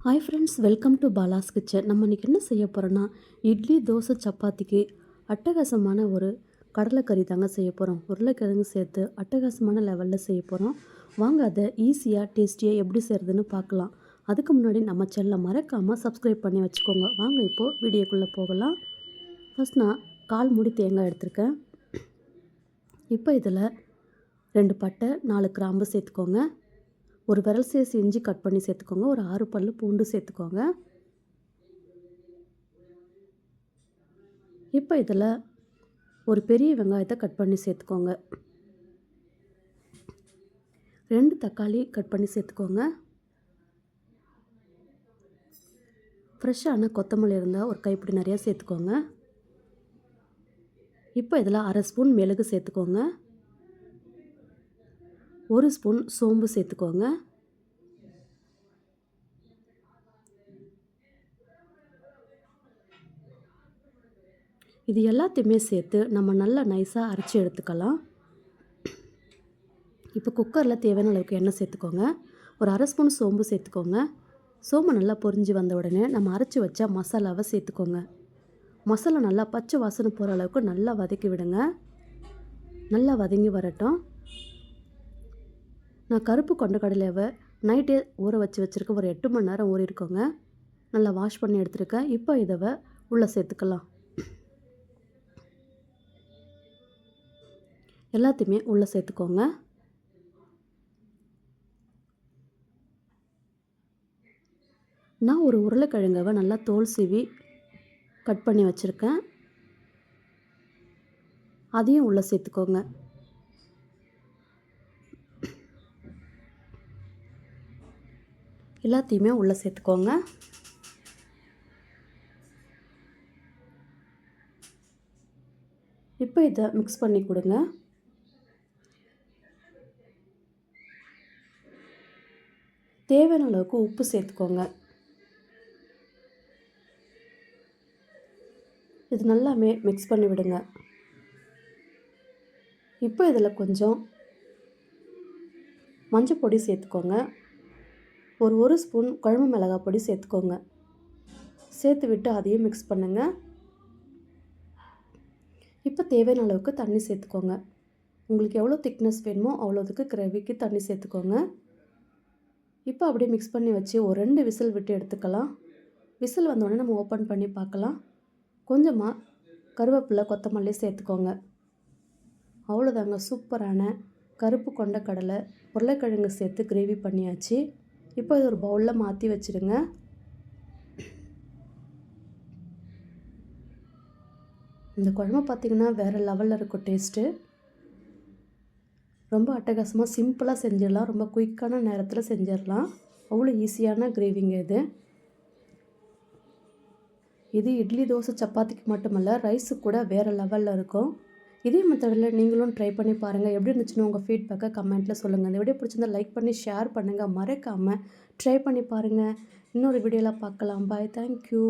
Hi friends, welcome to Bala's kitchen. நம்ம இன்றைக்கி என்ன செய்ய போகிறோன்னா, இட்லி, தோசை, சப்பாத்திக்கு அட்டகாசமான ஒரு கடலைக்கறி தாங்க செய்ய போகிறோம். உருளைக்கிழங்கு சேர்த்து அட்டகாசமான லெவலில் செய்ய போகிறோம். வாங்க அதை ஈஸியாக டேஸ்டியாக எப்படி செய்கிறதுன்னு பார்க்கலாம். அதுக்கு முன்னாடி நம்ம சேனலை மறக்காமல் சப்ஸ்கிரைப் பண்ணி வச்சுக்கோங்க. வாங்க இப்போது வீடியோக்குள்ளே போகலாம். ஃபஸ்ட் நான் 1/4 மூடி தேங்காய் எடுத்திருக்கேன். இப்போ இதில் 2 பட்டை, 4 கிராம்பு சேர்த்துக்கோங்க. ஒரு விரல் சைஸ் இஞ்சி கட் பண்ணி சேர்த்துக்கோங்க. ஒரு 6 பல்லு பூண்டு சேர்த்துக்கோங்க. இப்போ இதில் ஒரு பெரிய வெங்காயத்தை கட் பண்ணி சேர்த்துக்கோங்க. 2 தக்காளி கட் பண்ணி சேர்த்துக்கோங்க. ஃப்ரெஷ்ஷான கொத்தமல்லி இருந்தால் ஒரு கைப்பிடி நிறையா சேர்த்துக்கோங்க. இப்போ இதில் 1/2 ஸ்பூன் மிளகு சேர்த்துக்கோங்க. 1 ஸ்பூன் சோம்பு சேர்த்துக்கோங்க. இது எல்லாத்தையுமே சேர்த்து நம்ம நல்லா நைஸாக அரைச்சி எடுத்துக்கலாம். இப்போ குக்கரில் தேவையான அளவுக்கு எண்ணெய் சேர்த்துக்கோங்க. ஒரு 1/2 ஸ்பூன் சோம்பு சேர்த்துக்கோங்க. சோம்பு நல்லா பொரிஞ்சு வந்த உடனே நம்ம அரைச்சி வச்ச மசாலாவை சேர்த்துக்கோங்க. மசாலா நல்லா பச்சை வாசனை போகிற அளவுக்கு நல்லா வதக்கி விடுங்க. நல்லா வதங்கி வரட்டும். நான் கருப்பு கொண்டக்கடலையை நைட்டே ஊற வச்சுருக்கேன். ஒரு 8 மணி நேரம் ஊறியிருக்கோங்க. நல்லா வாஷ் பண்ணி எடுத்துருக்கேன். இப்போ இதை உள்ளே சேர்த்துக்கலாம். எல்லாத்தையுமே உள்ளே சேர்த்துக்கோங்க. நான் ஒரு உருளைக்கிழங்கை நல்லா தோல் சீவி கட் பண்ணி வச்சுருக்கேன். அதையும் உள்ளே சேர்த்துக்கோங்க. எல்லாத்தையுமே உள்ளே சேர்த்துக்கோங்க. இப்போ இதை மிக்ஸ் பண்ணி கொடுங்க. தேவையான அளவுக்கு உப்பு சேர்த்துக்கோங்க. இது நல்லாமே மிக்ஸ் பண்ணி விடுங்க. இப்போ இதில் கொஞ்சம் மஞ்சள் பொடி சேர்த்துக்கோங்க. ஒரு ஸ்பூன் குழம்பு மிளகாய் பொடி சேர்த்துக்கோங்க. சேர்த்து விட்டு அதையும் மிக்ஸ் பண்ணுங்கள். இப்போ தேவையான அளவுக்கு தண்ணி சேர்த்துக்கோங்க. உங்களுக்கு எவ்வளோ திக்னஸ் வேணுமோ அவ்வளோதுக்கு கிரேவிக்கு தண்ணி சேர்த்துக்கோங்க. இப்போ அப்படியே மிக்ஸ் பண்ணி வச்சு ஒரு 2 விசில் விட்டு எடுத்துக்கலாம். விசில் வந்தோடனே நம்ம ஓப்பன் பண்ணி பார்க்கலாம். கொஞ்சமாக கருவேப்பிலை, கொத்தமல்லி சேர்த்துக்கோங்க. அவ்வளோதாங்க, சூப்பரான கருப்பு கொண்ட கடலை உருளைக்கிழங்கு சேர்த்து கிரேவி பண்ணியாச்சு. இப்போ இது ஒரு பவுலில் மாற்றி வச்சுடுங்க. இந்த குழம்பு பார்த்திங்கன்னா வேறு லெவலில் இருக்கும் டேஸ்ட்டு. ரொம்ப அட்டகாசமாக சிம்பிளாக செஞ்சிடலாம். ரொம்ப குயிக்கான நேரத்தில் செஞ்சிடலாம். அவ்வளோ ஈஸியான கிரேவிங்க இது இட்லி, தோசை, சப்பாத்திக்கு மட்டுமல்ல, ரைஸுக்கு கூட வேறு லெவலில் இருக்கும். இதே மெத்தடில் நீங்களும் ட்ரை பண்ணி பாருங்கள். எப்படி இருந்துச்சுன்னு உங்கள் ஃபீட்பேக்கை கமெண்ட்டில் சொல்லுங்கள். இந்த வீடியோ பிடிச்சிருந்தால் லைக் பண்ணி ஷேர் பண்ணுங்கள். மறக்காமல் ட்ரை பண்ணி பாருங்கள். இன்னொரு வீடியோவில் பார்க்கலாம். பாய். தேங்க்யூ.